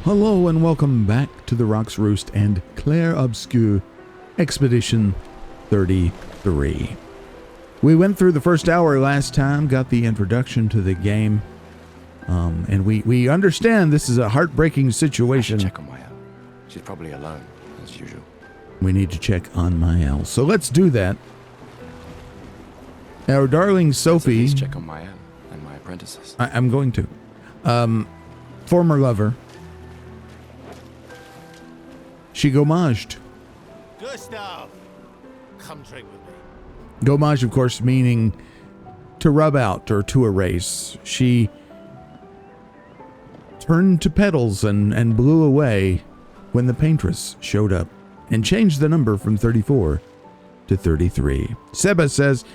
Hello and welcome back to the Rocks Roost and Clair Obscur Expedition 33. We went through the first hour last time, got the introduction to the game, and we understand this is a heartbreaking situation. I should check on Mael. She's probably alone, as usual. We need to check on Mael, so let's do that. Our darling Sophie... Let's check on Mael and my apprentices. I'm going to. Former lover. She gommaged. Gustav, come drink with me. Gommage, of course, meaning to rub out or to erase. She turned to petals and blew away when the Paintress showed up and changed the number from 34 to 33. Seba says,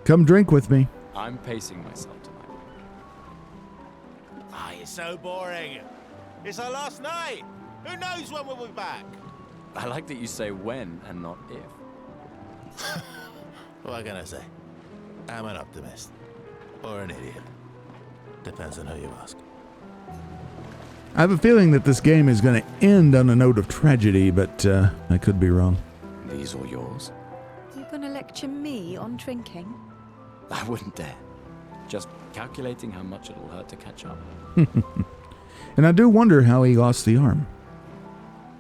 come drink with me. I'm pacing myself tonight. Ah, you're so boring. It's our last night. Who knows when we'll be back? I like that you say when and not if. What can I say? I'm an optimist. Or an idiot. Depends on who you ask. I have a feeling that this game is going to end on a note of tragedy, but I could be wrong. These all yours? You're gonna lecture me on drinking? I wouldn't dare. Just calculating how much it'll hurt to catch up. And I do wonder how he lost the arm.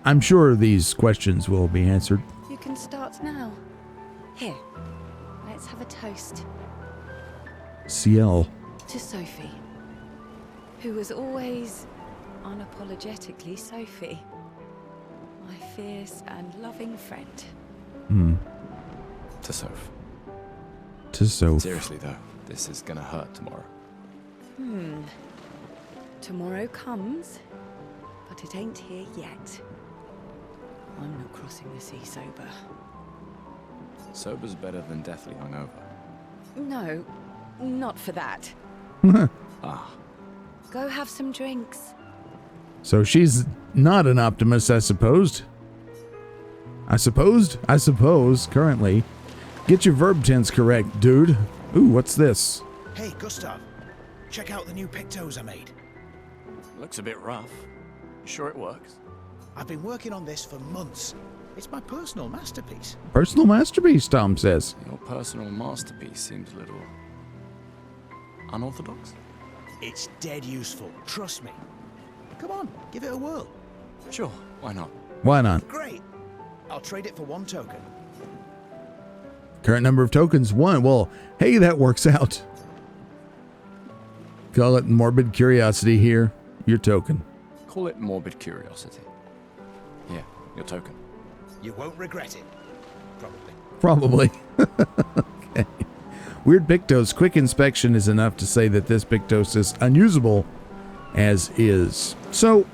I'm sure these questions will be answered. You can start now. Here, let's have a toast. CL. To Sophie, who was always unapologetically Sophie. My fierce and loving friend. To Soph. To Soph. Seriously though, this is gonna hurt tomorrow. Tomorrow comes, but it ain't here yet. I'm not crossing the sea sober. Sober's better than deathly hungover. No, not for that. Ah, Go have some drinks. So she's not an optimist, I suppose. I suppose, currently. Get your verb tense correct, dude. Ooh, what's this? Hey, Gustav. Check out the new pictos I made. looks a bit rough. You sure it works? I've been working on this for months. It's my personal masterpiece. Personal masterpiece, Tom says. Your personal masterpiece seems a little unorthodox. It's dead useful, trust me. Come on, give it a whirl. Sure, why not? Why not? Great. I'll trade it for 1 token. Current number of tokens, 1. Well, hey, that works out. Call it morbid curiosity here. Your token. Call it morbid curiosity. Yeah, your token. You won't regret it. Probably. Okay. Weird Pictos. Quick inspection is enough to say that this Pictos is unusable as is. So,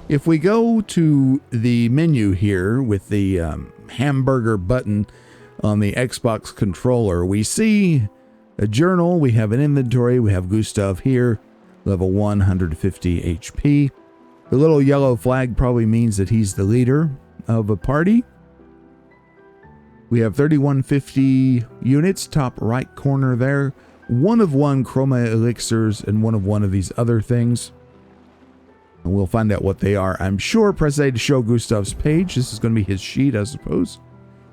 if we go to the menu here with the hamburger button on the Xbox controller, we see a journal, we have an inventory, we have Gustav here, level 150 HP. The little yellow flag probably means that he's the leader of a party. We have 3150 units, top right corner there. 1 of 1 chroma elixirs and 1 of 1 of these other things. And we'll find out what they are. I'm sure. Press A to show Gustav's page. This is going to be his sheet, I suppose.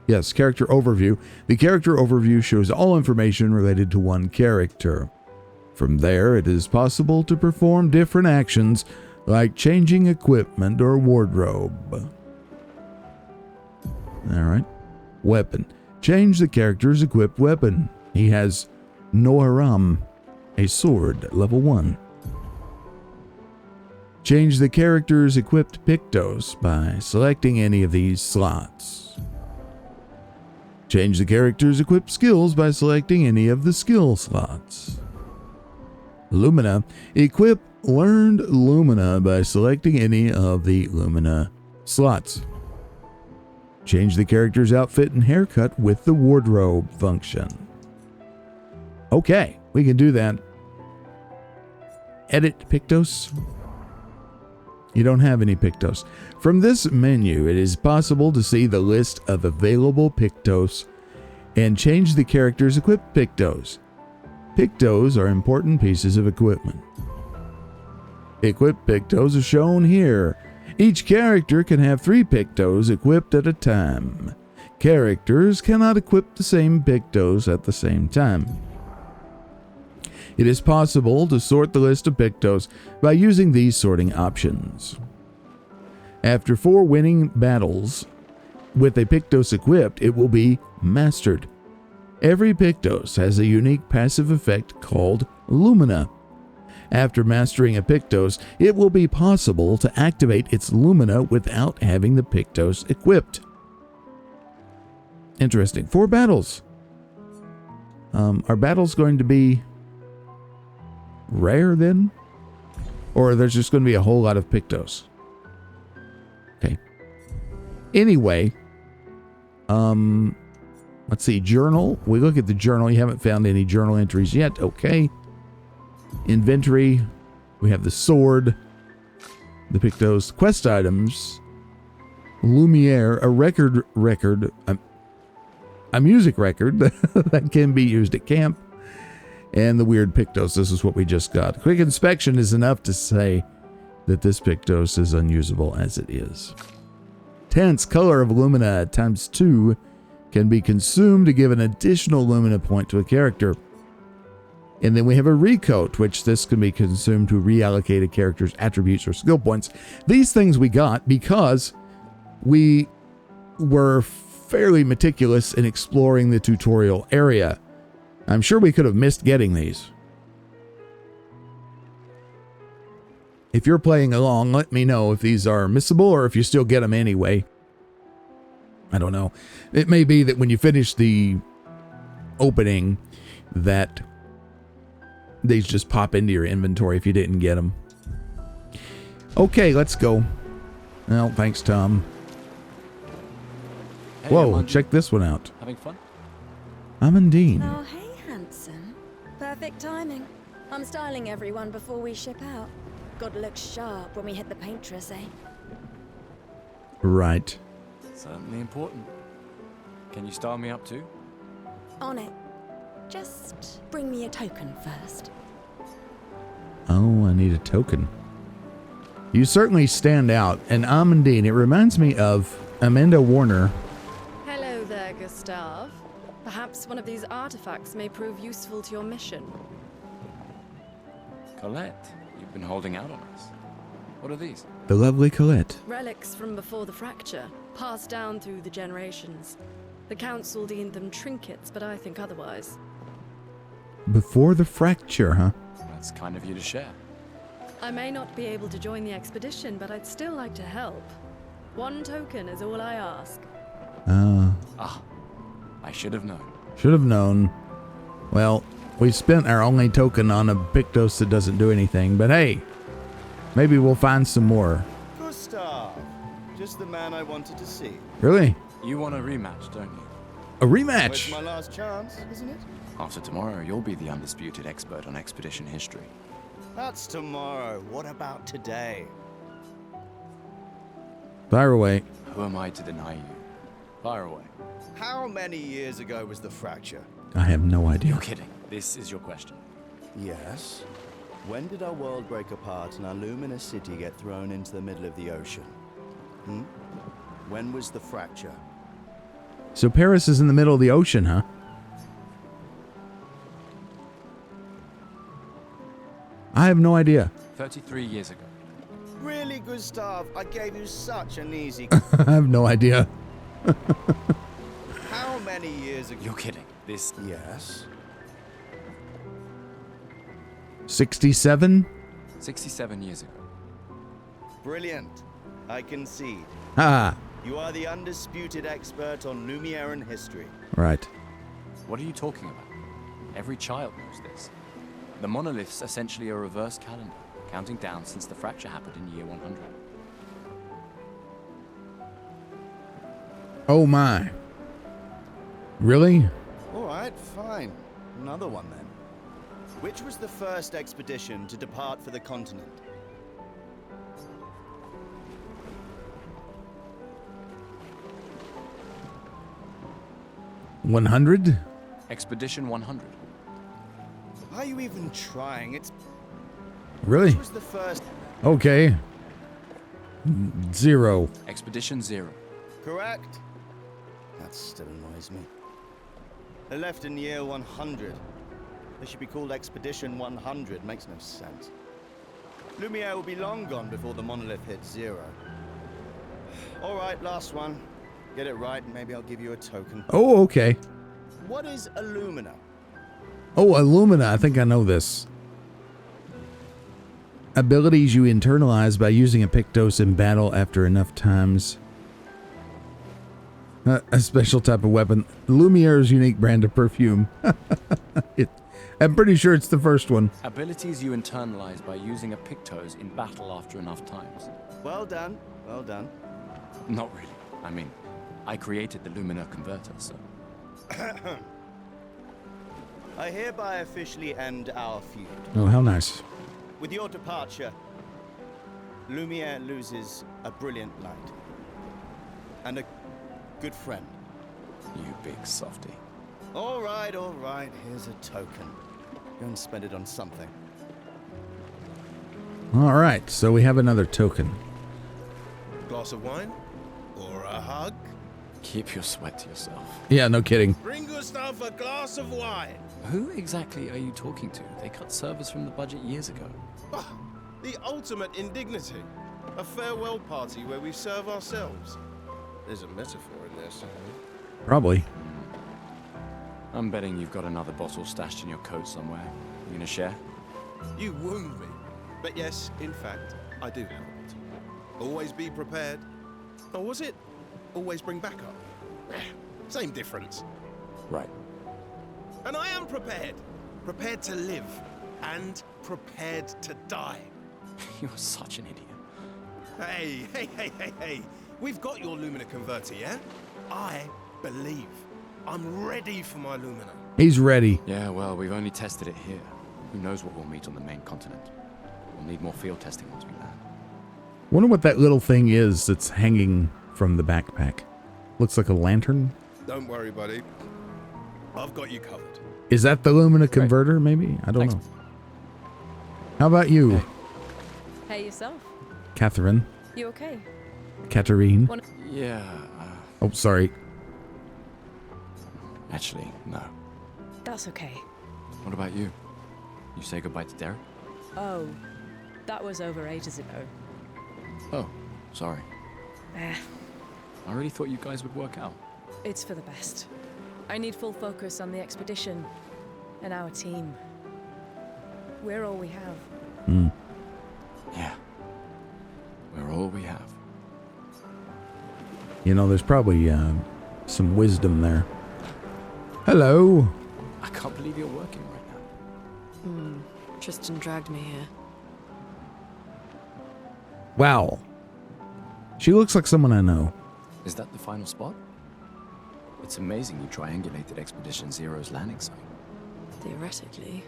Yes, character overview. The character overview shows all information related to one character. From there, it is possible to perform different actions like changing equipment or wardrobe. Alright. Weapon. Change the character's equipped weapon. He has Noaram, a sword, level 1. Change the character's equipped Pictos by selecting any of these slots. Change the character's equipped skills by selecting any of the skill slots. Lumina. Equip learned Lumina by selecting any of the Lumina slots. Change the character's outfit and haircut with the wardrobe function. Okay, we can do that. Edit Pictos. You don't have any Pictos. From this menu, it is possible to see the list of available Pictos and change the character's equipped Pictos. Pictos are important pieces of equipment. Equipped Pictos are shown here. Each character can have 3 Pictos equipped at a time. Characters cannot equip the same Pictos at the same time. It is possible to sort the list of Pictos by using these sorting options. After 4 winning battles with a Pictos equipped, it will be mastered. Every Pictos has a unique passive effect called Lumina. After mastering a Pictos, it will be possible to activate its Lumina without having the Pictos equipped. Interesting. 4 battles. Are battles going to be rare then? Or there's just going to be a whole lot of Pictos? Okay. Anyway, let's see. Journal. We look at the journal. You haven't found any journal entries yet. Okay. Inventory. We have the sword. The Pictos. Quest items. Lumiere. A record. A music record that can be used at camp. And the weird Pictos. This is what we just got. Quick inspection is enough to say that this Pictos is unusable as it is. Tense color of Lumina times 2 can be consumed to give an additional Lumina point to a character. And then we have a recoat, which this can be consumed to reallocate a character's attributes or skill points. These things we got because we were fairly meticulous in exploring the tutorial area. I'm sure we could have missed getting these. If you're playing along, let me know if these are missable or if you still get them anyway. I don't know. It may be that when you finish the opening that these just pop into your inventory if you didn't get them. Okay, let's go. Well, thanks, Tom. Hey, Whoa, check this one out. Having fun? Amandine. Oh, hey, handsome. Perfect timing. I'm styling everyone before we ship out. Gotta look sharp when we hit the Paintress, eh? Right. Certainly important. Can you style me up too? On it. Just bring me a token first. Oh, I need a token. You certainly stand out. And Amandine, it reminds me of Amanda Warner. Hello there, Gustav. Perhaps one of these artifacts may prove useful to your mission. Colette, you've been holding out on us. What are these? The lovely Colette. Relics from before the fracture, passed down through the generations. The council deemed them trinkets, but I think otherwise. Before the fracture, huh? That's kind of you to share. I may not be able to join the expedition, but I'd still like to help. 1 token is all I ask. I should have known. Should have known. Well, we spent our only token on a Pictos that doesn't do anything, but hey, maybe we'll find some more. Gustav, just the man I wanted to see. Really? You want a rematch, don't you? A Well, rematch? it's my last chance, isn't it? After tomorrow, you'll be the undisputed expert on expedition history. That's tomorrow. What about today? Fire away. Who am I to deny you? Fire away. How many years ago was the fracture? I have no idea. You're kidding. This is your question. Yes. When did our world break apart and our luminous city get thrown into the middle of the ocean? When was the fracture? So Paris is in the middle of the ocean, huh? I have no idea. 33 years ago. Really, Gustav? I gave you such an easy... I have no idea. How many years ago? You're kidding. This... Yes. 67? 67 years ago. Brilliant. I concede. Ah, You are the undisputed expert on Lumieran history. right. What are you talking about? Every child knows this. The monolith's essentially a reverse calendar, counting down since the fracture happened in year 100. Oh my. Really? All right, fine. Another one then. Which was the first expedition to depart for the continent? $100? Expedition 100. Are you even trying? It's... Really? Which was the first... Okay. 0. Expedition 0. Correct. That still annoys me. They left in year 100. They should be called Expedition 100. Makes no sense. Lumiere will be long gone before the monolith hits 0. All right, last one. Get it right, and maybe I'll give you a token. Oh, okay. What is Illumina? Oh, Illumina. I think I know this. Abilities you internalize by using a Pictos in battle after enough times. A special type of weapon. Lumiere's unique brand of perfume. I'm pretty sure it's the first one. Abilities you internalize by using a Pictos in battle after enough times. Well done. Well done. Not really. I mean, I created the Lumina converter, so... I hereby officially end our feud. Oh, how nice. With your departure, Lumiere loses a brilliant light. And a good friend. You big softy. All right. Here's a token. Go and spend it on something. All right, so we have another token. Glass of wine? Or a hug? Keep your sweat to yourself. Yeah, no kidding. Bring Gustav a glass of wine. Who exactly are you talking to? They cut servers from the budget years ago. Ah, the ultimate indignity. A farewell party where we serve ourselves. There's a metaphor in this. Probably. I'm betting you've got another bottle stashed in your coat somewhere. You gonna share? You wound me. But yes, in fact, I do have it. Always be prepared. Or was it always bring backup? Same difference. Right. And I am prepared. Prepared to live. And prepared to die. You're such an idiot. Hey. We've got your Lumina converter, yeah? I believe. I'm ready for my Lumina. He's ready. Yeah, well, we've only tested it here. Who knows what we'll meet on the main continent? We'll need more field testing once we land. Wonder what that little thing is that's hanging from the backpack. Looks like a lantern. Don't worry, buddy. I've got you covered. Is that the Lumina converter, maybe? I don't know. How about you? Hey, yourself. Catherine? You okay? Katarine? Yeah, Oh, sorry. actually, no. That's okay. What about you? You say goodbye to Derek? Oh, that was over ages ago. Oh, sorry. Eh, I really thought you guys would work out. it's for the best. I need full focus on the expedition and our team. We're all we have. Yeah. We're all we have. You know, there's probably some wisdom there. Hello. I can't believe you're working right now. Tristan dragged me here. Wow. She looks like someone I know. Is that the final spot? It's amazing you triangulated Expedition Zero's landing site. Theoretically,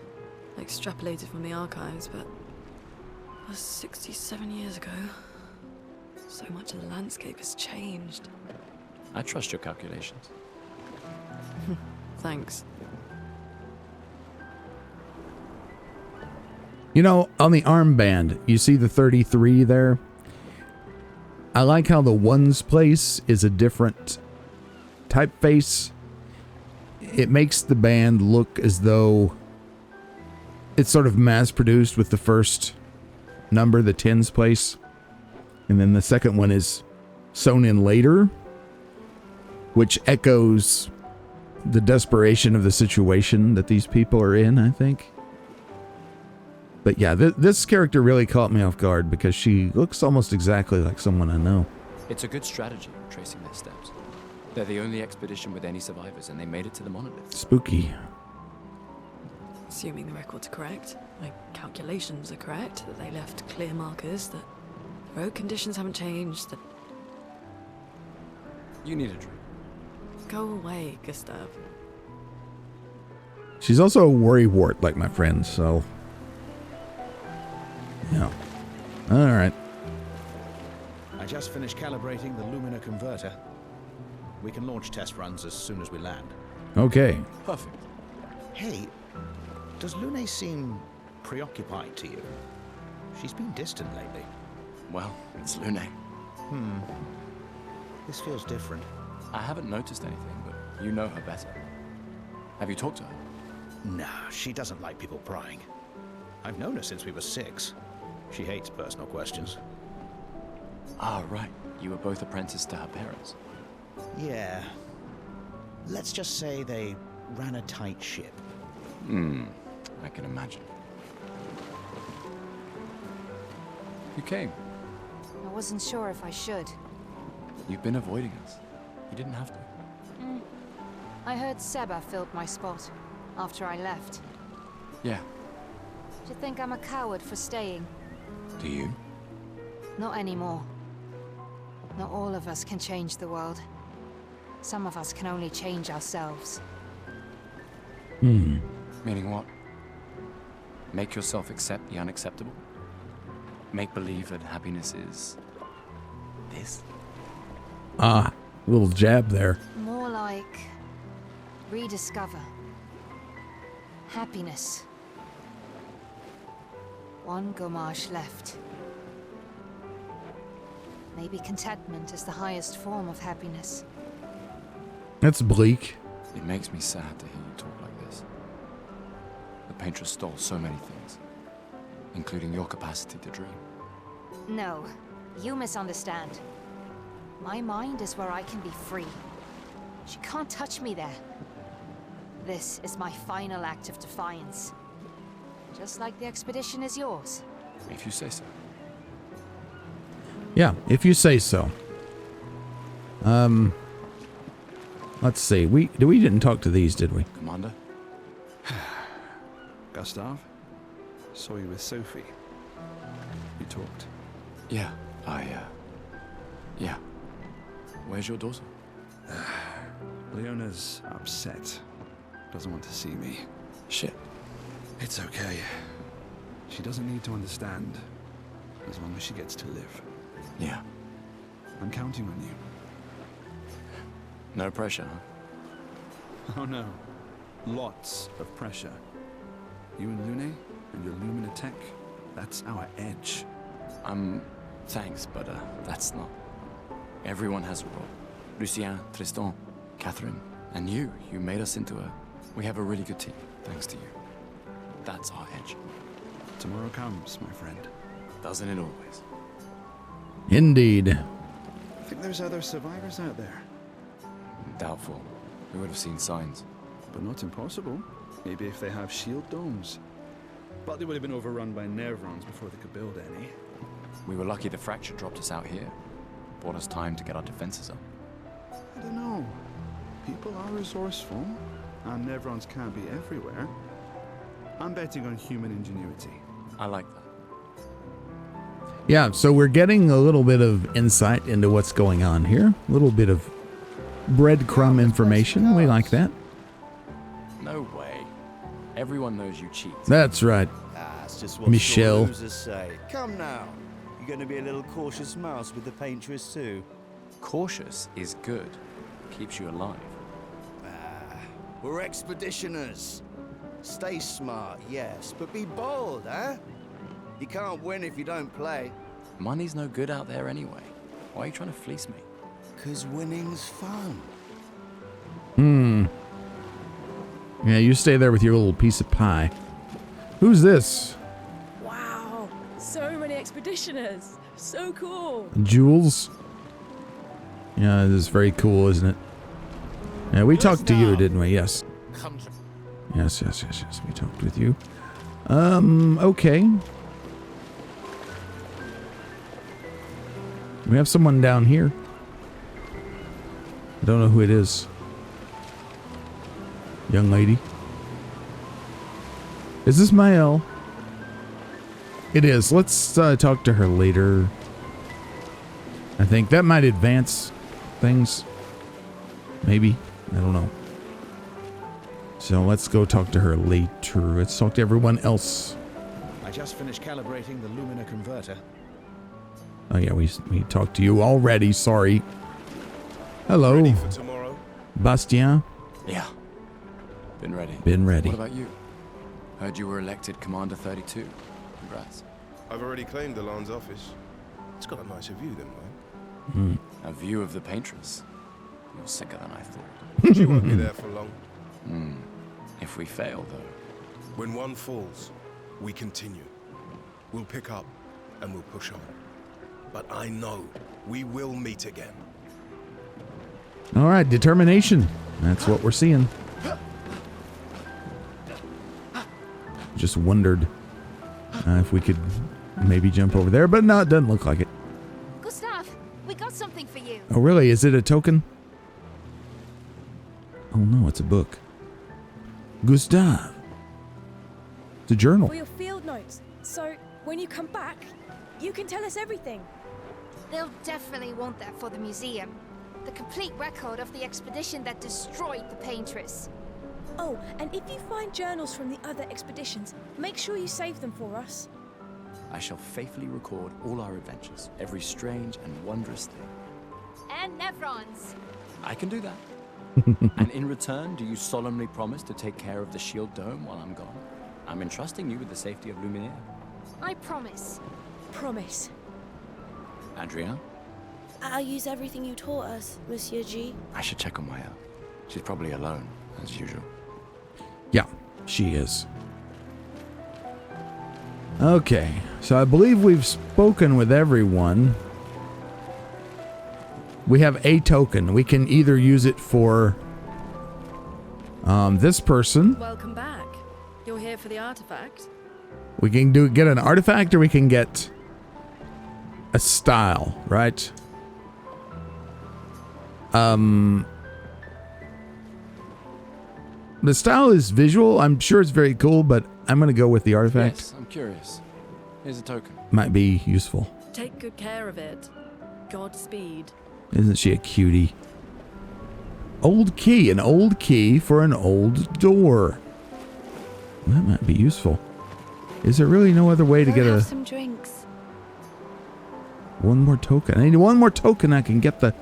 extrapolated from the archives, but that was 67 years ago. So much of the landscape has changed. I trust your calculations. Thanks. You know, on the armband, you see the 33 there? I like how the ones place is a different typeface. It makes the band look as though it's sort of mass-produced with the first number, the tens place. And then the second one is sewn in later, which echoes the desperation of the situation that these people are in, I think. But yeah, this character really caught me off guard because she looks almost exactly like someone I know. It's a good strategy, tracing their steps. They're the only expedition with any survivors, and they made it to the monolith. Spooky. Assuming the records are correct, my calculations are correct, that they left clear markers, that road conditions haven't changed, that... You need a drink. Go away, Gustav. She's also a worrywart like my friend, so... Yeah. Alright. I just finished calibrating the Lumina converter. We can launch test runs as soon as we land. Okay. Perfect. Hey, does Lune seem preoccupied to you? She's been distant lately. Well, it's Lune. This feels different. I haven't noticed anything, but you know her better. Have you talked to her? No, she doesn't like people prying. I've known her since we were 6. She hates personal questions. Ah, right. You were both apprenticed to her parents. Yeah. Let's just say they ran a tight ship. I can imagine. You came. I wasn't sure if I should. You've been avoiding us. You didn't have to. I heard Seba filled my spot after I left. Yeah. Do you think I'm a coward for staying? Do you? Not anymore. Not all of us can change the world. Some of us can only change ourselves. Meaning what? Make yourself accept the unacceptable? Make believe that happiness is... this? Ah, little jab there. More like... rediscover. Happiness. One Gomarsh left. Maybe contentment is the highest form of happiness. That's bleak. It makes me sad to hear you talk like this. The Paintress stole so many things, including your capacity to dream. No, you misunderstand. My mind is where I can be free. She can't touch me there. This is my final act of defiance. Just like the expedition is yours. If you say so. Yeah, if you say so. Let's see. We didn't talk to these, did we? Commander? Gustav, saw you with Sophie. You talked. Yeah, yeah. Where's your daughter? Leona's upset. Doesn't want to see me. Shit. It's okay. She doesn't need to understand, as long as she gets to live. Yeah. I'm counting on you. No pressure, huh? Oh no. Lots of pressure. You and Lune and your Lumina tech, that's our edge. Thanks, but that's not. Everyone has a role. Lucien, Tristan, Catherine, and you made us into a... We have a really good team, thanks to you. That's our edge. Tomorrow comes, my friend. Doesn't it always? Indeed. I think there's other survivors out there. Doubtful. We would have seen signs. But not impossible. Maybe if they have shield domes. But they would have been overrun by Nevrons before they could build any. We were lucky the fracture dropped us out here. Bought us time to get our defenses up. I don't know. People are resourceful, and Nevrons can't be everywhere. I'm betting on human ingenuity. I like that. Yeah, so we're getting a little bit of insight into what's going on here. A little bit of breadcrumb information. We like that. No way. Everyone knows you cheat. That's That's right. just what Michelle. sore losers say. Come now. You're going to be a little cautious mouse with the Paintress too. Cautious is good. Keeps you alive. We're expeditioners. Stay smart, yes, but be bold, huh? You can't win if you don't play. Money's no good out there anyway. Why are you trying to fleece me? 'Cause winning's fun. Yeah, you stay there with your little piece of pie. Who's this? Wow, so many expeditioners. So cool. Jules? Yeah, this is very cool, isn't it? Yeah, we talked to you, didn't we? Yes. Come to Yes. We talked with you. Okay. We have someone down here. I don't know who it is. Young lady. Is this Mael? It is. Let's talk to her later. I think that might advance things. Maybe. I don't know. So let's go talk to her later. Let's talk to everyone else. I just finished calibrating the Lumina converter. Oh yeah, we talked to you already. Sorry. Hello, Ready for tomorrow? Bastien. Yeah. Been ready. Been ready. What about you? Heard you were elected Commander 32. Congrats. I've already claimed the Lan's office. It's got a nicer view than mine. A view of the Paintress. You're sicker than I thought. She won't be there for long. If we fail, though. When one falls, we continue. We'll pick up and we'll push on. But I know we will meet again. All right, determination. That's what we're seeing. Just wondered if we could maybe jump over there, but no, it doesn't look like it. Gustav, we got something for you. Oh, really? Is it a token? Oh, no, it's a book. Gustav. It's a journal. For your field notes. So, when you come back, you can tell us everything. They'll definitely want that for the museum. The complete record of the expedition that destroyed the Paintress. Oh, and if you find journals from the other expeditions, make sure you save them for us. I shall faithfully record all our adventures, every strange and wondrous thing. And Nevrons. I can do that. And in return, do you solemnly promise to take care of the shield dome while I'm gone? I'm entrusting you with the safety of Luminaire. I promise. Promise. Adrien? I'll use everything you taught us, Monsieur G. I should check on Maëlle. She's probably alone, as usual. Yeah, she is. Okay, so I believe we've spoken with everyone. We have a token. We can either use it for this person. Welcome back. You're here for the artifact? We can get an artifact, or we can get a style, right? The style is visual. I'm sure it's very cool, but I'm going to go with the artifact. Yes, I'm curious. Here's a token. Might be useful. Take good care of it. Godspeed. Isn't she a cutie? Old key. An old key for an old door. That might be useful. Is there really no other way to get have some drinks. one more token? I need one more token. I can get the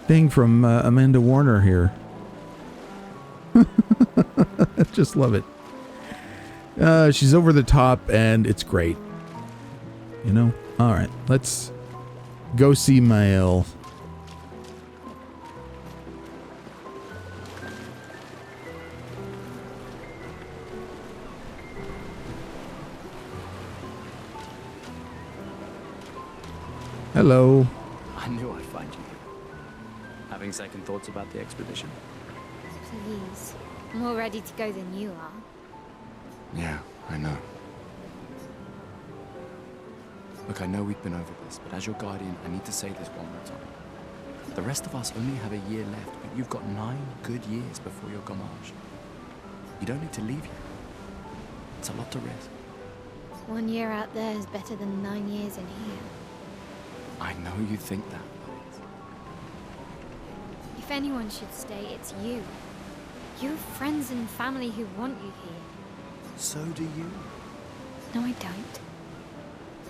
thing from Amanda Warner here. I just love it. She's over the top and it's great. You know? Alright, let's go see Maëlle. Hello. I knew I'd find you. Having second thoughts about the expedition? Please. I'm more ready to go than you are. Yeah, I know. Look, I know we've been over this, but as your guardian, I need to say this one more time. The rest of us only have a year left, but you've got 9 good years before your gamage. You don't need to leave here. It's a lot to risk. 1 year out there is better than 9 years in here. I know you think that, but If anyone should stay, it's you. You have friends and family who want you here. so do you. No, I don't.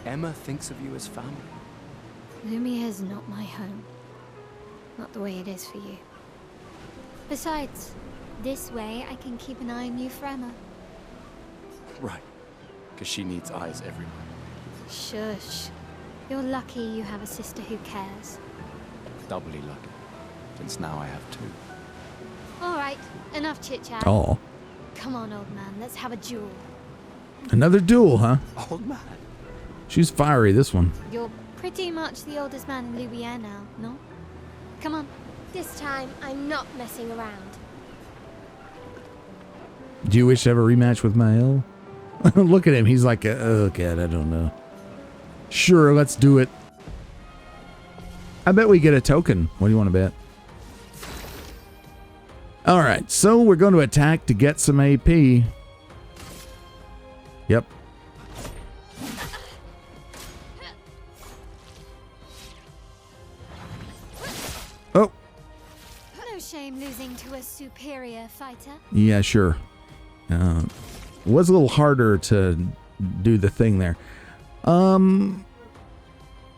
Emma thinks of you as family. Lumiere's not my home. Not the way it is for you. Besides, this way I can keep an eye on you for Emma. Right. Because she needs eyes everywhere. Shush. You're lucky you have a sister who cares. Doubly lucky. Since now I have 2. Alright, enough chit-chat. Oh. Come on, old man, let's have a duel. Another duel, huh? Old man. She's fiery, this one. You're pretty much the oldest man in Lumiere now, no? Come on. This time, I'm not messing around. Do you wish to have a rematch with Maëlle? Look at him. He's like, oh, God, I don't know. Sure, let's do it. I bet we get a token. What do you want to bet? All right, so we're going to attack to get some AP. Yep. Oh. No shame losing to a superior fighter. Yeah, sure. Was a little harder to do the thing there.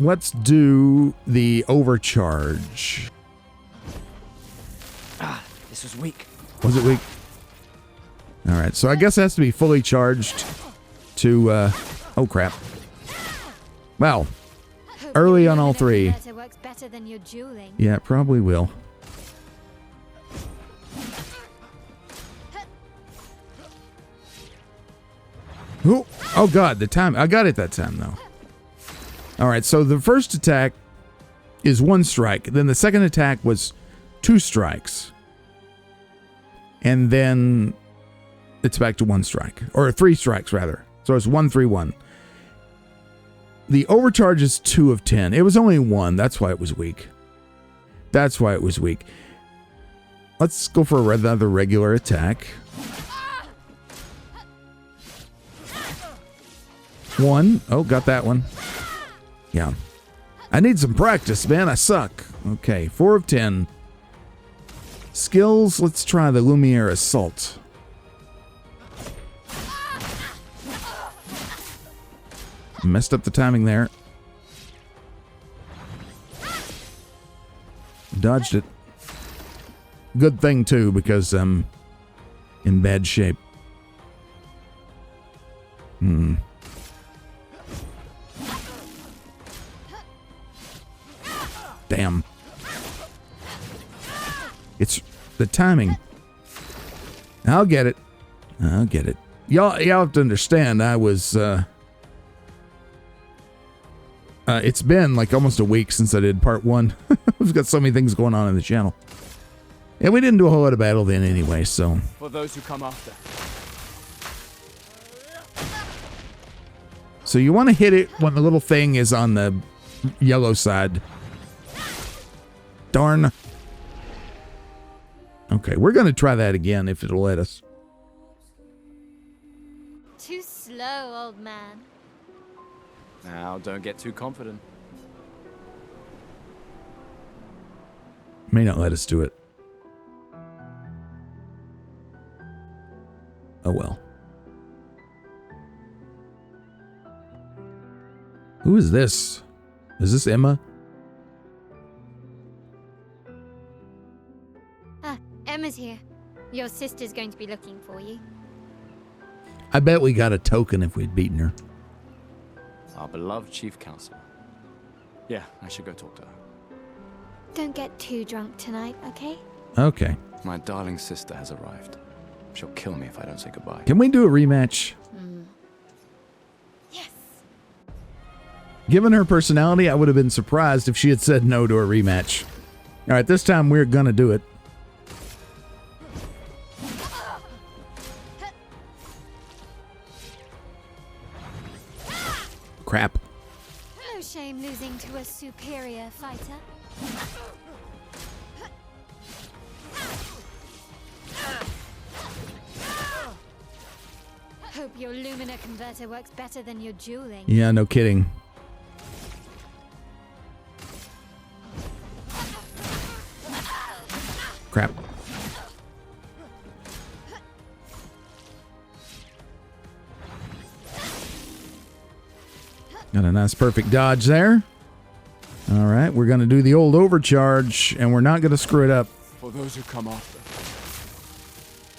Let's do the overcharge. This was weak. Was it weak? All right, so I guess it has to be fully charged to, oh crap. Well, early on all three. Works better than your dueling. Yeah, it probably will. Ooh, oh god, the time. I got it that time, though. Alright, so the first attack is 1 strike. Then the second attack was 2 strikes. And then it's back to 1 strike. Or 3 strikes, rather. So it's 1, 3, 1. The overcharge is 2 of 10. It was only 1. That's why it was weak. That's why it was weak. Let's go for another regular attack. 1. Oh, got that one. Yeah. I need some practice, man. I suck. Okay, 4 of 10. Skills, let's try the Lumiere Assault. Messed up the timing there. Dodged it. Good thing, too, because I'm in bad shape. Damn. It's the timing. I'll get it. I'll get it. Y'all have to understand, I was, it's been like almost a week since I did part 1. We've got so many things going on in the channel. And we didn't do a whole lot of battle then anyway, so. For those who come after. So you want to hit it when the little thing is on the yellow side. Darn. Okay, we're going to try that again if it'll let us. Too slow, old man. Now, don't get too confident. May not let us do it. Oh well. Who is this? Is this Emma? Emma's here. Your sister's going to be looking for you. I bet we got a token if we'd beaten her. Our beloved chief counselor. Yeah, I should go talk to her. Don't get too drunk tonight, okay? Okay. My darling sister has arrived. She'll kill me if I don't say goodbye. Can we do a rematch? Yes. Given her personality, I would have been surprised if she had said no to a rematch. All right, this time we're gonna do it. Crap. No shame losing to a superior fighter. Hope your Lumina converter works better than your dueling. Yeah, no kidding. Crap. Got a nice perfect dodge there. All right, we're going to do the old overcharge, and we're not going to screw it up. For those who come after.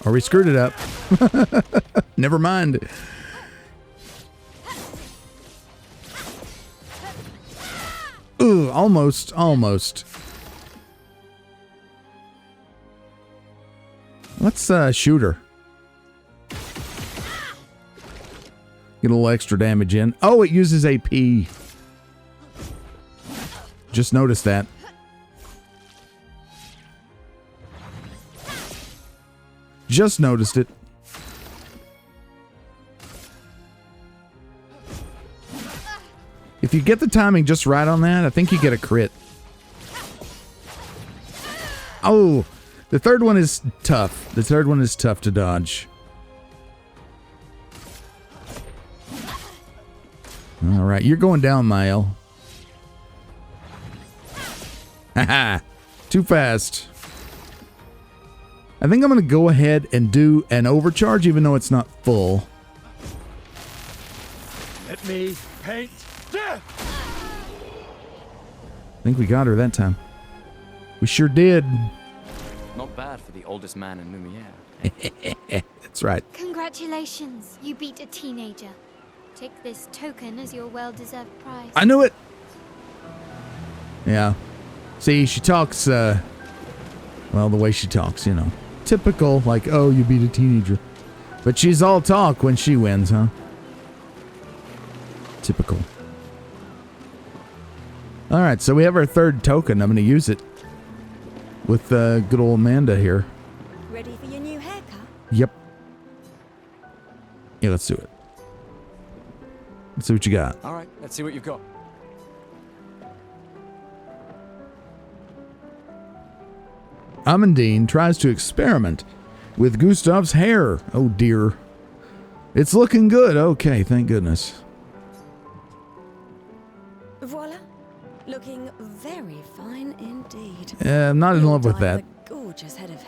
Or we screwed it up. Never mind. Ooh, almost. Let's shoot her. Get a little extra damage in. Oh, it uses AP. Just noticed that. Just noticed it. If you get the timing just right on that, I think you get a crit. Oh, the third one is tough. The third one is tough to dodge. All right, you're going down, Mael. Haha, too fast. I think I'm going to go ahead and do an overcharge, even though it's not full. Let me paint death. I think we got her that time. We sure did. Not bad for the oldest man in Lumiere. That's right. Congratulations, you beat a teenager. Take this token as your well-deserved prize. I knew it! Yeah. See, she talks, well, the way she talks, you know. Typical, like, oh, you beat a teenager. But she's all talk when she wins, huh? Typical. Alright, so we have our third token. I'm going to use it with good old Amanda here. Ready for your new haircut? Yep. Yeah, let's do it. Let's see what you got. All right, let's see what you've got. Amandine tries to experiment with Gustav's hair. Oh dear. It's looking good. Okay, thank goodness. Voila. Looking very fine indeed. I'm not in love with You'll dye that. a gorgeous head of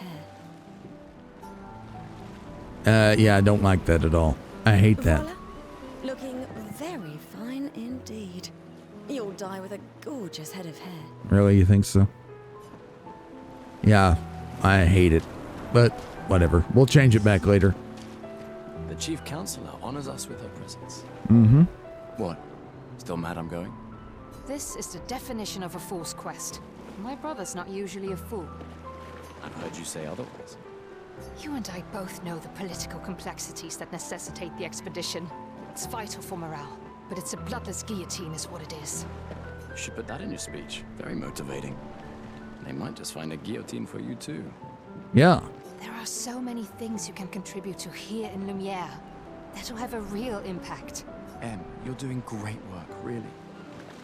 hair. Yeah, I don't like that at all. I hate that. Voila. Looking very fine indeed. You'll die with a gorgeous head of hair. Really, you think so? Yeah, I hate it. But whatever. We'll change it back later. The chief counselor honors us with her presence. Mm-hmm. What? Still mad I'm going? This is the definition of a fool's quest. My brother's not usually a fool. I've heard you say otherwise. You and I both know the political complexities that necessitate the expedition. It's vital for morale, but it's a bloodless guillotine is what it is. You should put that in your speech. Very motivating. They might just find a guillotine for you too. Yeah. There are so many things you can contribute to here in Lumiere that'll have a real impact. Em, you're doing great work, really.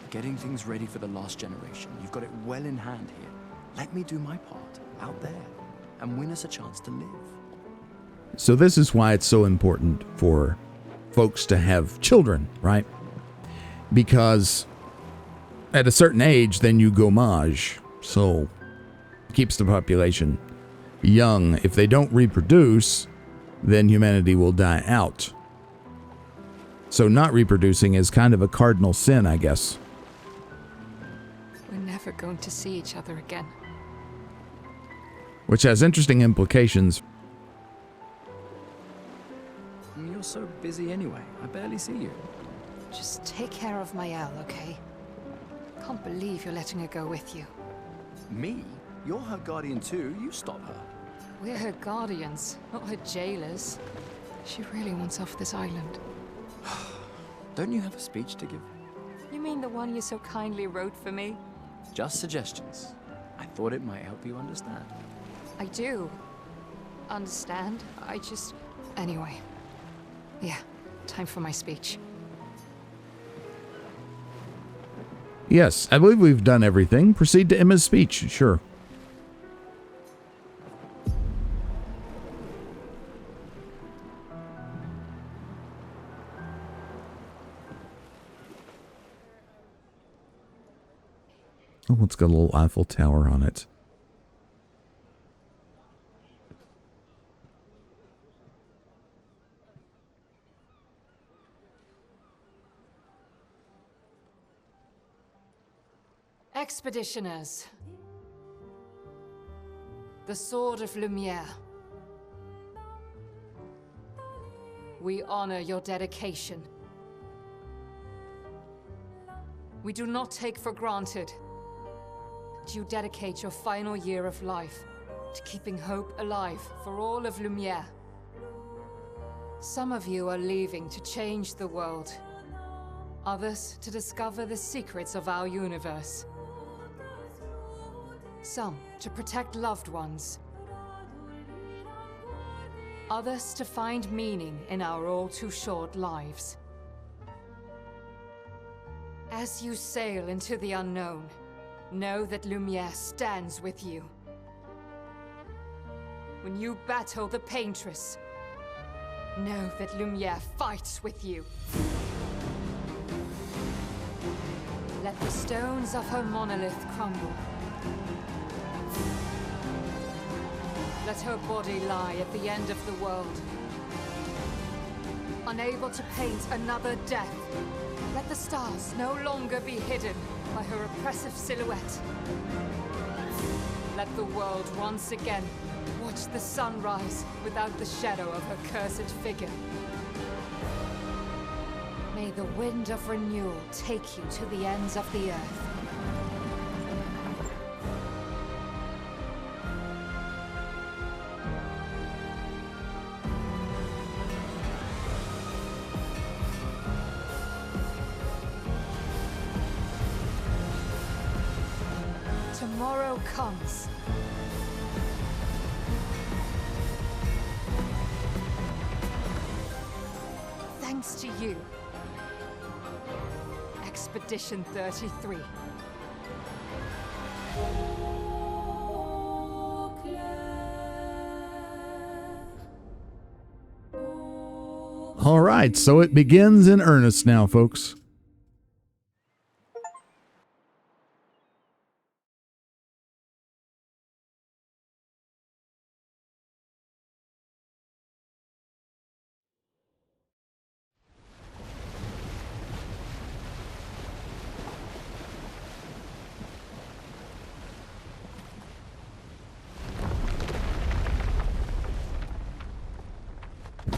Getting things ready for the last generation. You've got it well in hand here. Let me do my part, out there, and win us a chance to live. So this is why it's so important for folks to have children, right? Because at a certain age, then you gommage. So it keeps the population young. If they don't reproduce, then humanity will die out. So not reproducing is kind of a cardinal sin, I guess. We're never going to see each other again. Which has interesting implications. You're so busy anyway. I barely see you. Just take care of Mael, okay? Can't believe you're letting her go with you. Me? You're her guardian too. You stop her. We're her guardians, not her jailers. She really wants off this island. Don't you have a speech to give? You mean the one you so kindly wrote for me? Just suggestions. I thought it might help you understand. I do. Understand? Anyway. Yeah, time for my speech. Yes, I believe we've done everything. Proceed to Emma's speech, sure. Oh, it's got a little Eiffel Tower on it. Expeditioners. The Sword of Lumiere. We honor your dedication. We do not take for granted that you dedicate your final year of life to keeping hope alive for all of Lumiere. Some of you are leaving to change the world. Others to discover the secrets of our universe. Some to protect loved ones. Others to find meaning in our all too short lives. As you sail into the unknown, know that Lumiere stands with you. When you battle the Paintress, know that Lumiere fights with you. Let the stones of her monolith crumble. Let her body lie at the end of the world. Unable to paint another death, let the stars no longer be hidden by her oppressive silhouette. Let the world once again watch the sun rise without the shadow of her cursed figure. May the wind of renewal take you to the ends of the earth. Tomorrow comes. Thanks to you. Expedition 33. All right, so it begins in earnest now, folks.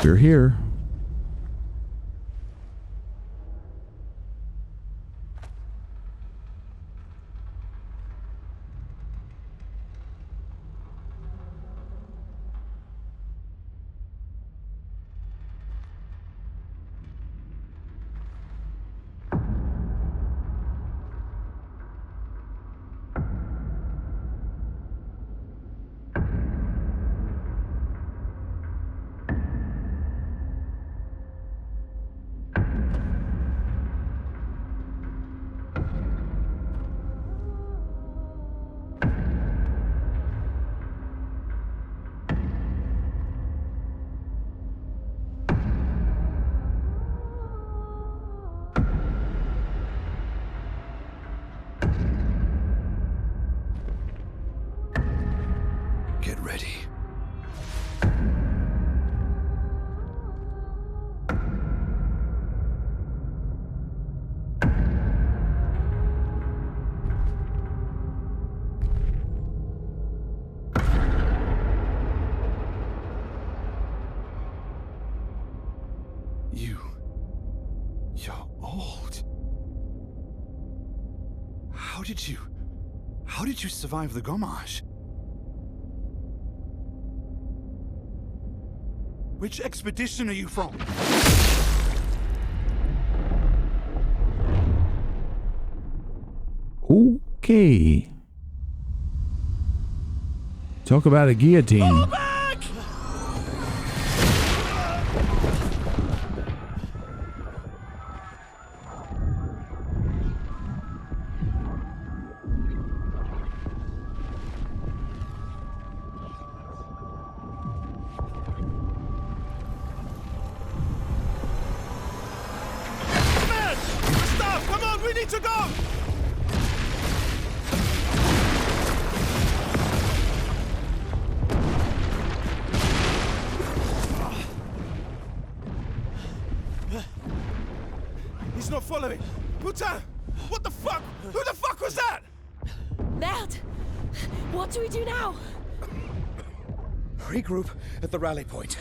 We're here. Get ready. You're old. How did you survive the Gommage? Which expedition are you from? Okay. Talk about a guillotine. Regroup at the rally point.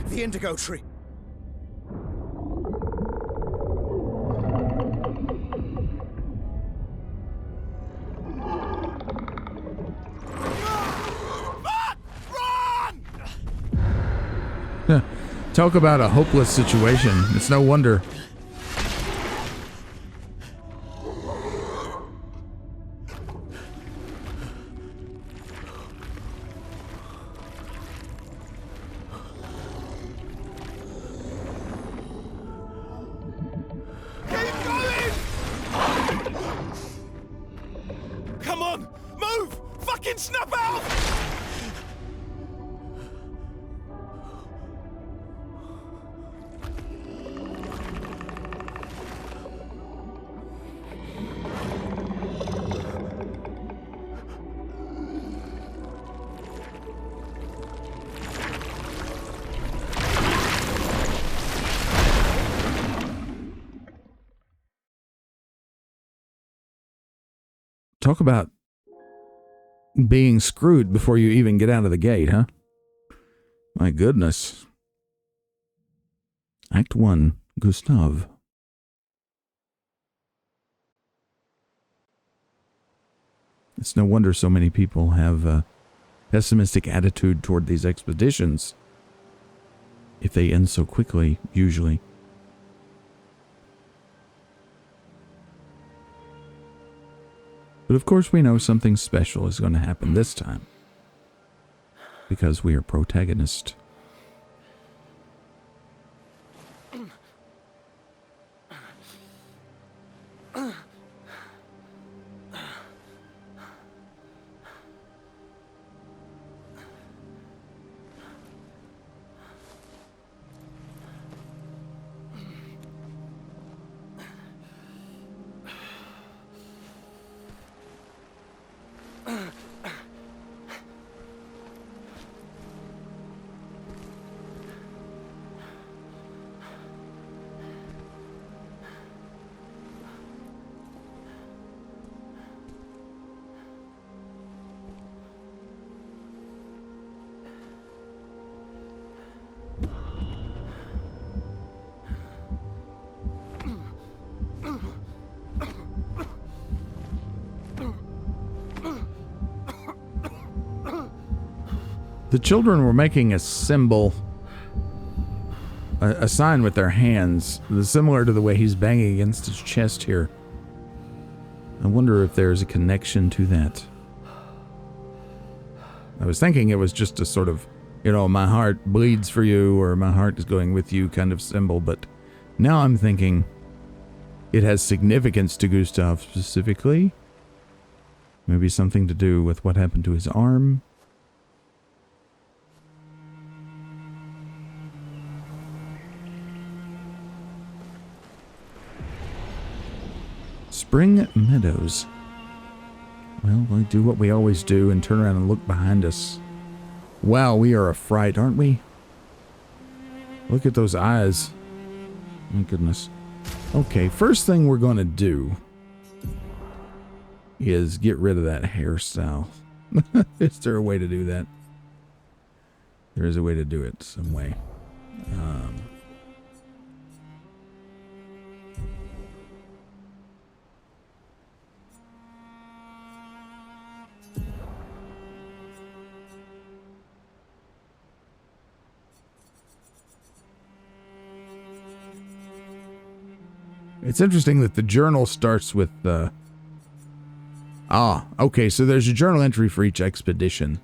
The Indigo Tree. Talk about a hopeless situation. It's no wonder. Talk about being screwed before you even get out of the gate, huh? My goodness. Act 1, Gustav. It's no wonder so many people have a pessimistic attitude toward these expeditions. If they end so quickly, usually. But of course we know something special is going to happen this time. Because we are protagonists. The children were making a symbol, a sign with their hands, similar to the way he's banging against his chest here. I wonder if there's a connection to that. I was thinking it was just a sort of, you know, my heart bleeds for you, or my heart is going with you kind of symbol, but now I'm thinking it has significance to Gustav specifically. Maybe something to do with what happened to his arm. Spring Meadows. Well, we'll do what we always do and turn around and look behind us. Wow, we are a fright, aren't we? Look at those eyes. My goodness. Okay, first thing we're going to do is get rid of that hairstyle. Is there a way to do that? There is a way to do it some way. It's interesting that the journal starts with okay, so there's a journal entry for each expedition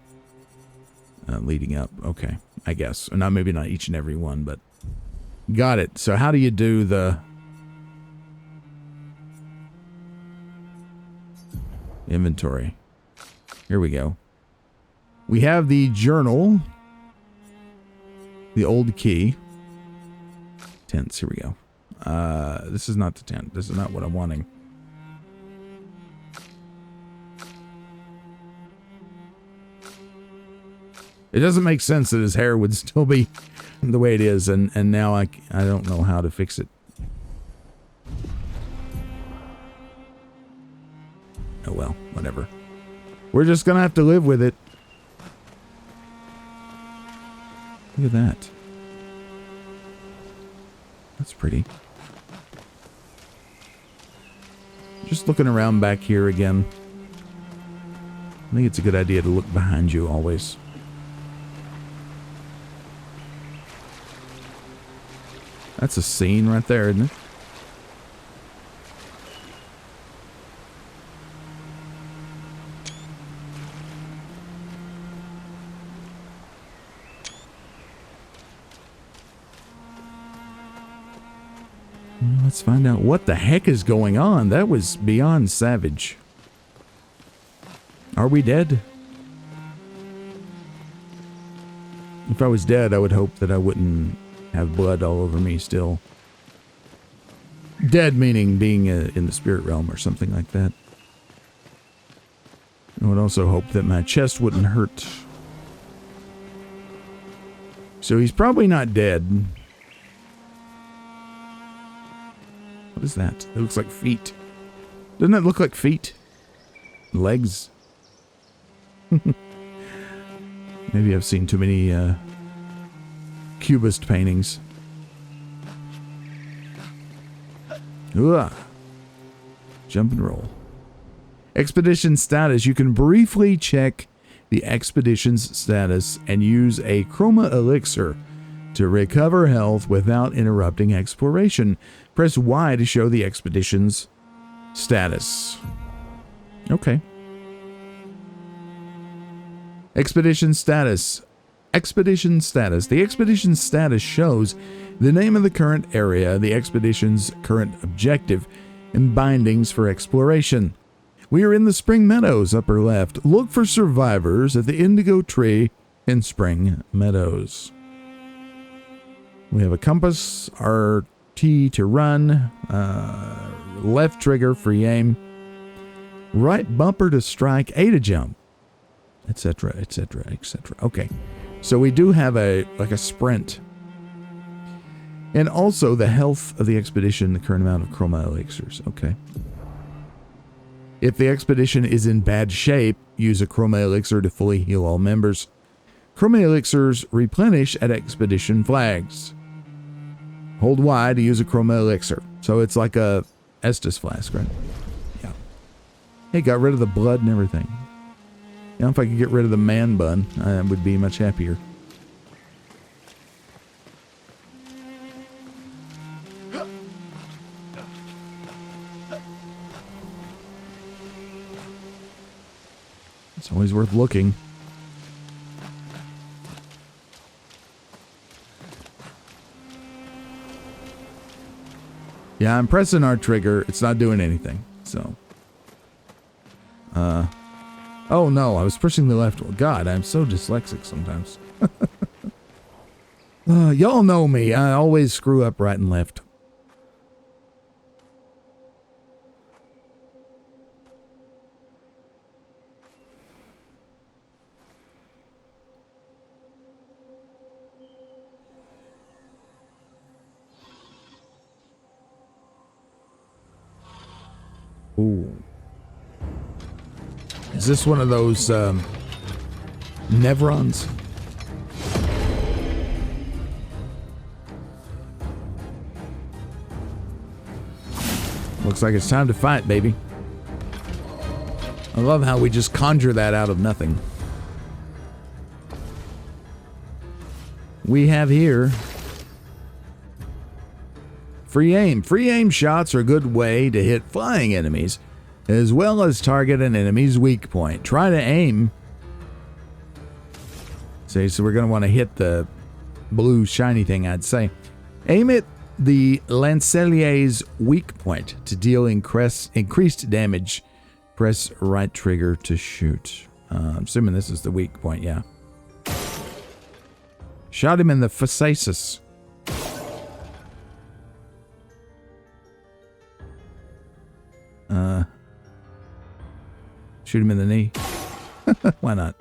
leading up. Okay, I guess. Or not, maybe not each and every one, but got it. So how do you do the inventory? Here we go. We have the journal, the old key. Tents, here we go. This is not the tent. This is not what I'm wanting. It doesn't make sense that his hair would still be the way it is, and now I don't know how to fix it. Oh well, whatever. We're just gonna have to live with it. Look at that. That's pretty. Just looking around back here again. I think it's a good idea to look behind you always. That's a scene right there, isn't it? Let's find out what the heck is going on. That was beyond savage. Are we dead? If I was dead, I would hope that I wouldn't have blood all over me still. Dead meaning being in the spirit realm or something like that. I would also hope that my chest wouldn't hurt. So he's probably not dead. What is that? It looks like feet. Doesn't that look like feet? Legs? Maybe I've seen too many Cubist paintings. Ugh. Jump and roll. Expedition status. You can briefly check the expedition's status and use a chroma elixir to recover health without interrupting exploration. Press Y to show the expedition's status. Okay. Expedition status. Expedition status. The expedition status shows the name of the current area, the expedition's current objective, and bindings for exploration. We are in the Spring Meadows, upper left. Look for survivors at the Indigo Tree in Spring Meadows. We have a compass, RT to run, left trigger, free aim, right bumper to strike, A to jump, etc., etc., etc. Okay, so we do have a sprint. And also the health of the expedition, the current amount of chroma elixirs. Okay. If the expedition is in bad shape, use a chroma elixir to fully heal all members. Chroma elixirs replenish at expedition flags. Hold Y to use a chroma elixir. So it's like a Estus flask, right? Yeah. Hey, got rid of the blood and everything. You know, if I could get rid of the man bun, I would be much happier. It's always worth looking. Yeah, I'm pressing our trigger. It's not doing anything. So. Oh no, I was pushing the left one. God, I'm so dyslexic sometimes. Y'all know me. I always screw up right and left. Ooh. Is this one of those Nevrons? Looks like it's time to fight, baby. I love how we just conjure that out of nothing. We have here free aim. Free aim shots are a good way to hit flying enemies, as well as target an enemy's weak point. Try to aim. So we're going to want to hit the blue shiny thing, I'd say. Aim at the Lancelier's weak point to deal increased damage. Press right trigger to shoot. I'm assuming this is the weak point, yeah. Shot him in the faciasus. Shoot him in the knee. Why not?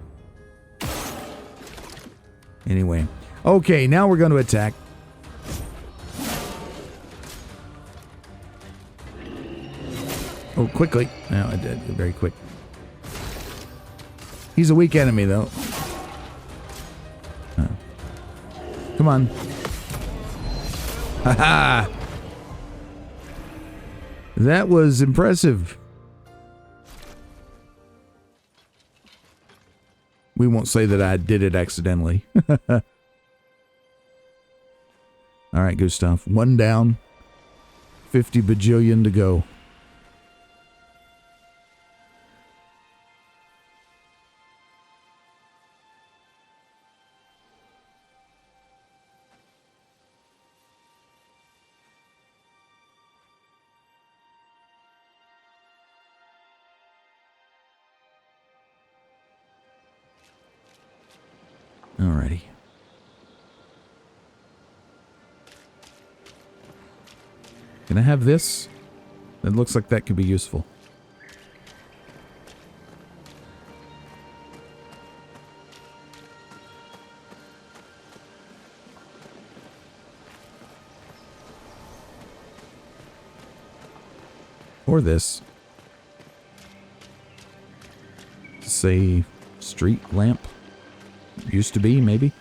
Anyway. Okay, now we're going to attack. Oh, quickly. No, I did. Very quick. He's a weak enemy, though. Oh. Come on. Ha-ha! That was impressive. We won't say that I did it accidentally. All right, Gustav. One down. 50 bajillion to go. Alrighty. Can I have this? It looks like that could be useful. Or this. Say street lamp. Used to be, maybe.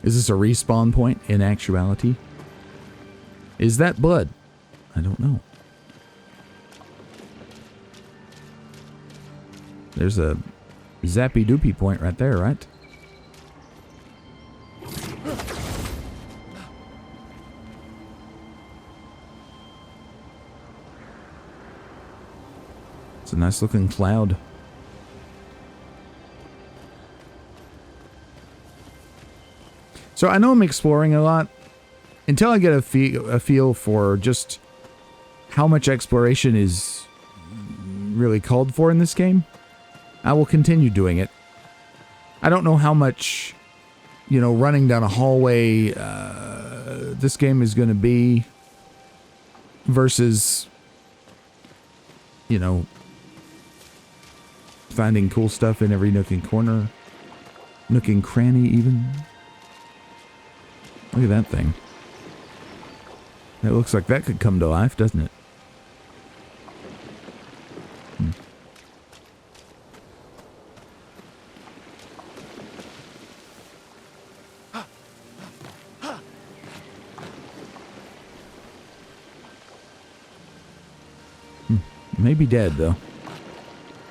Is this a respawn point in actuality? Is that blood? I don't know. There's a zappy doopy point right there, right? It's a nice looking cloud. So I know I'm exploring a lot until I get a feel for just how much exploration is really called for in this game. I will continue doing it. I don't know how much, you know, running down a hallway this game is going to be versus, you know, finding cool stuff in every nook and corner, nook and cranny even. Look at that thing. It looks like that could come to life, doesn't it? Maybe dead, though.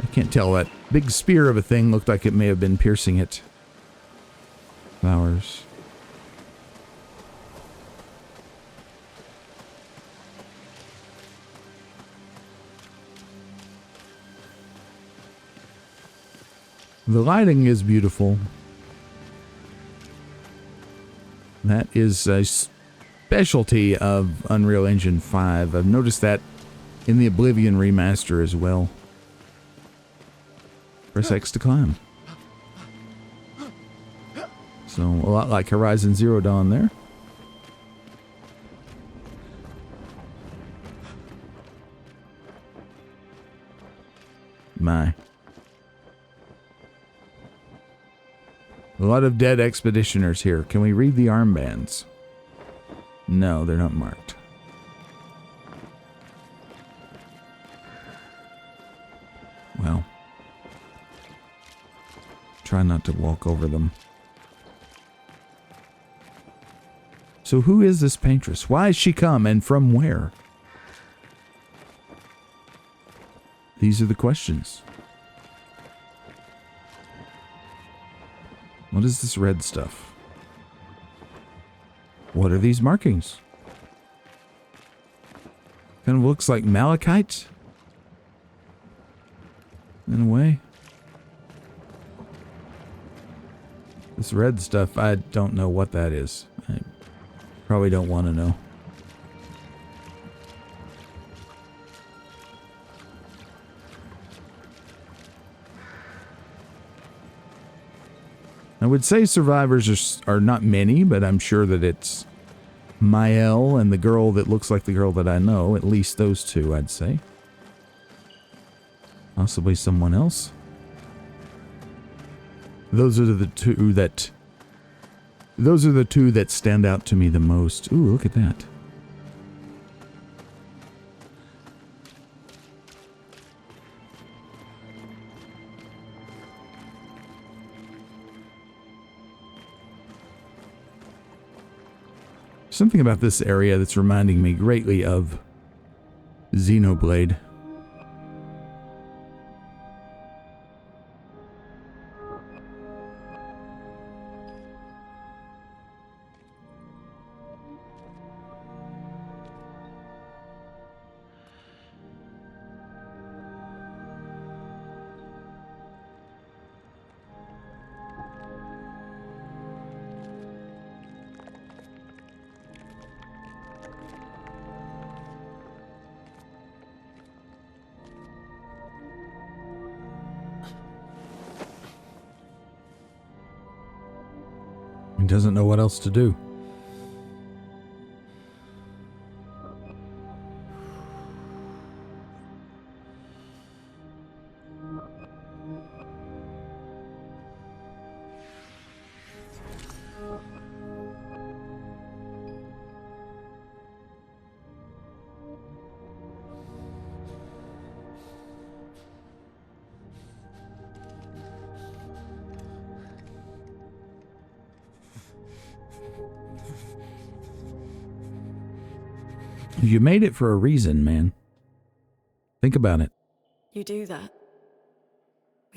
I can't tell. That big spear of a thing looked like it may have been piercing it. Flowers. The lighting is beautiful. That is a specialty of Unreal Engine 5. I've noticed that in the Oblivion remaster as well. Press X to climb. So, a lot like Horizon Zero Dawn there. My. A lot of dead expeditioners here. Can we read the armbands? No, they're not marked. Well. Try not to walk over them. So who is this Paintress? Why has she come and from where? These are the questions. What is this red stuff? What are these markings? Kind of looks like malachite. In a way. This red stuff, I don't know what that is. I probably don't want to know. I would say survivors are not many, but I'm sure that it's Mael and the girl that looks like the girl that I know. At least those two, I'd say. Possibly someone else. Those are the two that stand out to me the most. Ooh, look at that. Something about this area that's reminding me greatly of Xenoblade. He doesn't know what else to do. You made it for a reason, man. Think about it. You do that.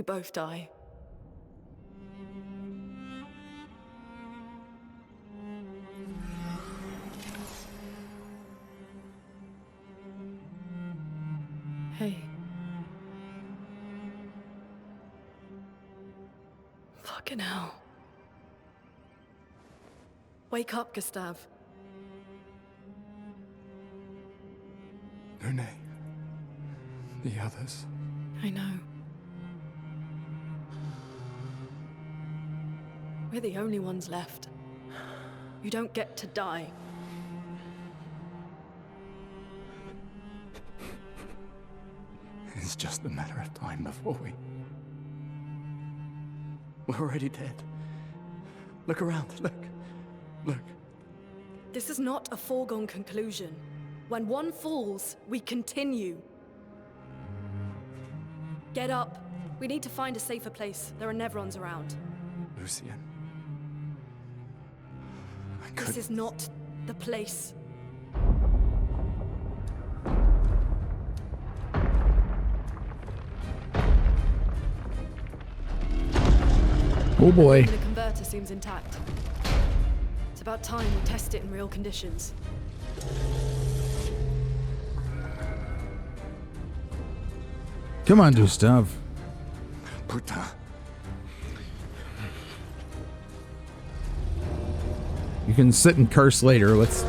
we both die. Hey. Fucking hell. Wake up, Gustav. Lune. The others. I know. We're the only ones left. You don't get to die. It's just a matter of time before we're already dead. Look around, look. This is not a foregone conclusion. When one falls, we continue. Get up. We need to find a safer place. There are Nevrons around. Lucien. This is not the place. Oh boy. The converter seems intact. It's about time we test it in real conditions. Come on, Gustav. Putain. You can sit and curse later. Let's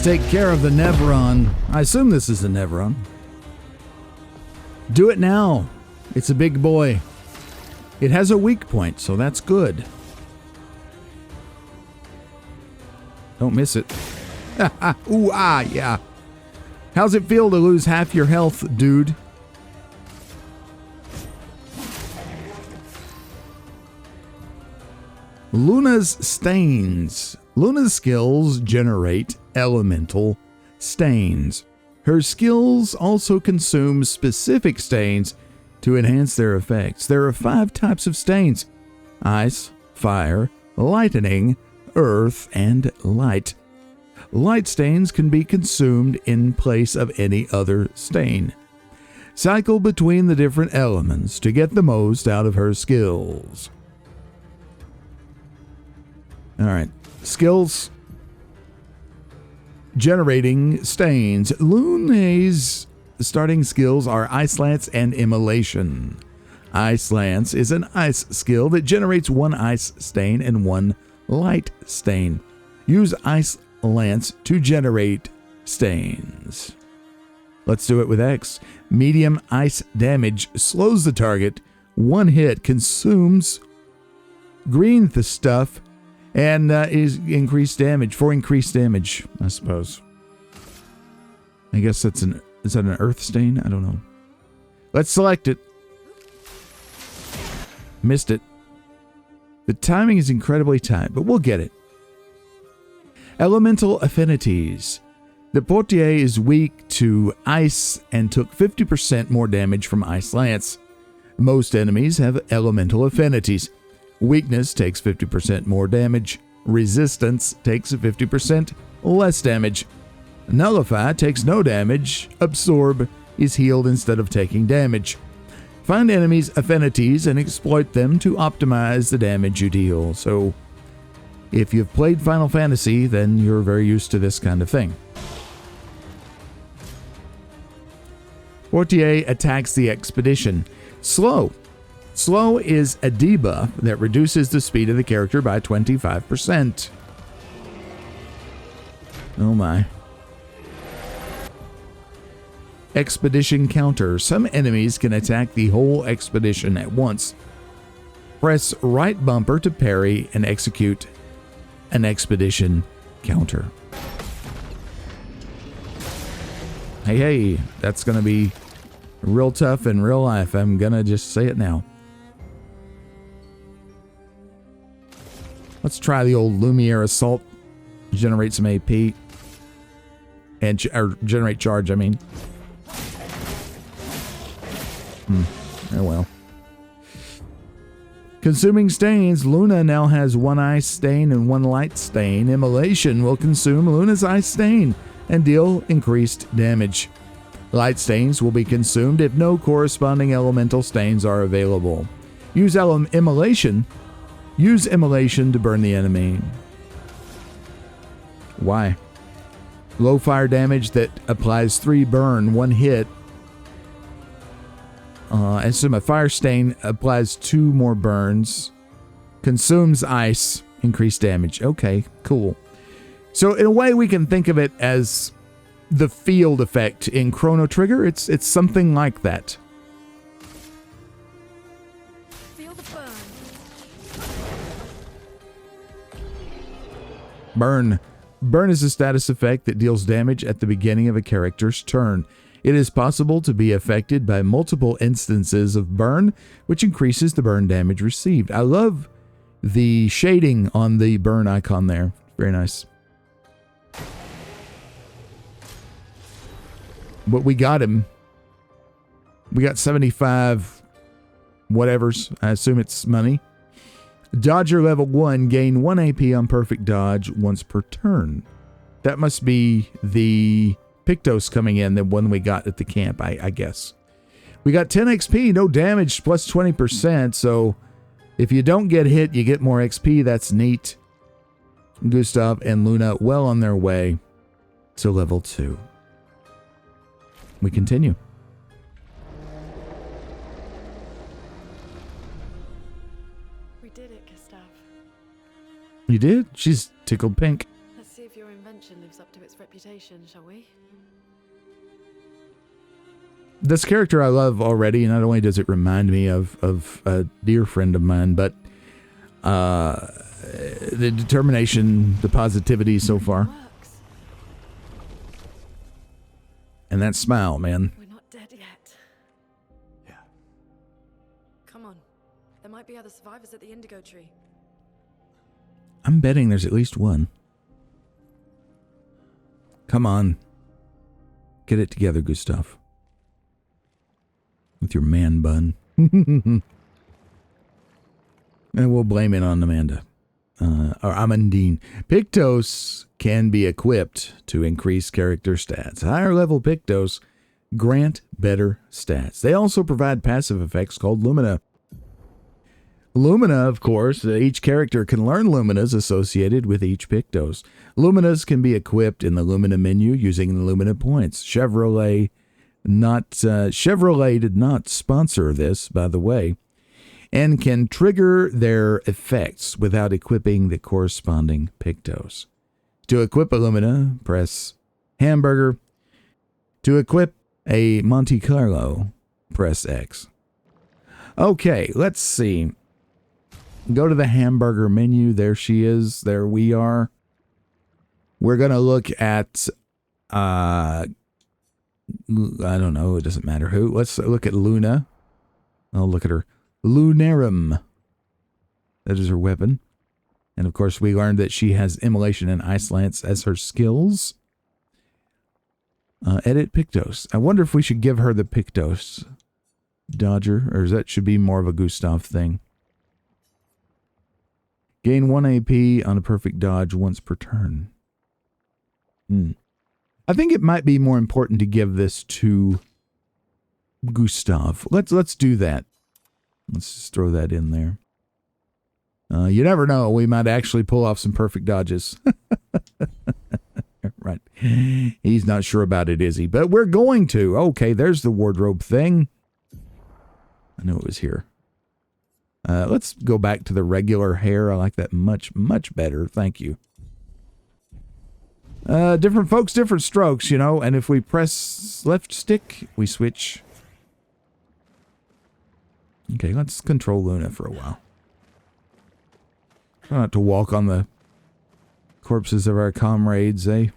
take care of the Nevron. I assume this is a Nevron. Do it now. It's a big boy. It has a weak point, so that's good. Don't miss it. Ooh, ah, yeah. How's it feel to lose half your health, dude? Luna's stains. Luna's skills generate elemental stains. Her skills also consume specific stains to enhance their effects. There are 5 types of stains: ice, fire, lightning, earth, and light. Light stains can be consumed in place of any other stain. Cycle between the different elements to get the most out of her skills. Alright, skills. Generating stains. Luna's starting skills are Ice Lance and Immolation. Ice Lance is an ice skill that generates 1 ice stain and 1 light stain. Use Ice Lance to generate stains. Let's do it with X. Medium ice damage slows the target. 1 hit consumes green stuff and is increased damage. For increased damage, I suppose. I guess is that an earth stain? I don't know. Let's select it. Missed it. The timing is incredibly tight, but we'll get it. Elemental affinities. The Portier is weak to ice and took 50% more damage from Ice Lance. Most enemies have elemental affinities. Weakness takes 50% more damage. Resistance takes 50% less damage. Nullify takes no damage. Absorb is healed instead of taking damage. Find enemies' affinities and exploit them to optimize the damage you deal. So, if you've played Final Fantasy, then you're very used to this kind of thing. Portier attacks the expedition. Slow. Slow is a debuff that reduces the speed of the character by 25%. Oh my. Expedition counter. Some enemies can attack the whole expedition at once. Press right bumper to parry and execute an expedition counter. Hey, that's going to be real tough in real life. I'm going to just say it now. Let's try the old Lumiere Assault. Generate some AP. And generate charge, I mean. Oh well. Consuming stains. Luna now has 1 ice stain and 1 light stain. Immolation will consume Luna's ice stain and deal increased damage. Light stains will be consumed if no corresponding elemental stains are available. Use immolation. Use immolation to burn the enemy. Why? Low fire damage that applies 3 burn, 1 hit. And so my fire stain applies 2 more burns. Consumes ice, increased damage. Okay, cool. So in a way we can think of it as the field effect in Chrono Trigger. It's something like that. Feel the burn. Burn. Burn is a status effect that deals damage at the beginning of a character's turn. It is possible to be affected by multiple instances of burn, which increases the burn damage received. I love the shading on the burn icon there. Very nice. But we got him. We got 75 whatevers. I assume it's money. Dodger level 1, gain 1 AP on perfect dodge once per turn. That must be the Pictos coming in, the one we got at the camp, I guess. We got 10 XP, no damage, plus 20%. So if you don't get hit, you get more XP. That's neat. Gustav and Luna well on their way to level 2. We continue. We did it, Gustav. You did? She's tickled pink. Let's see if your invention lives up to its reputation, shall we? This character I love already. Not only does it remind me of a dear friend of mine, but the determination, the positivity so far. And that smile, man. We're not dead yet. Yeah. Come on. There might be other survivors at the indigo tree. I'm betting there's at least one. Come on. Get it together, Gustav. With your man bun. And we'll blame it on Amanda. Or Amandine. Pictos can be equipped to increase character stats. Higher level Pictos grant better stats. They also provide passive effects called Lumina. Lumina, of course, each character can learn Luminas associated with each Pictos. Luminas can be equipped in the Lumina menu using the Lumina points. Chevrolet did not sponsor this, by the way, and can trigger their effects without equipping the corresponding Pictos. To equip a Lumina, press hamburger. To equip a Monte Carlo, press X. Okay, let's see. Go to the hamburger menu. There she is. There we are. We're going to look at, I don't know. It doesn't matter who. Let's look at Luna. I'll look at her. Lunarum. That is her weapon. And of course, we learned that she has Immolation and Ice Lance as her skills. Edit Pictos. I wonder if we should give her the Pictos Dodger, or that should be more of a Gustav thing. Gain 1 AP on a perfect dodge once per turn. I think it might be more important to give this to Gustav. Let's do that. Let's just throw that in there. You never know. We might actually pull off some perfect dodges. Right. He's not sure about it, is he? But we're going to. Okay, there's the wardrobe thing. I knew it was here. Let's go back to the regular hair. I like that much, much better. Thank you. Different folks, different strokes, you know. And if we press left stick, we switch. Okay, let's control Luna for a while. Try not to walk on the corpses of our comrades, eh?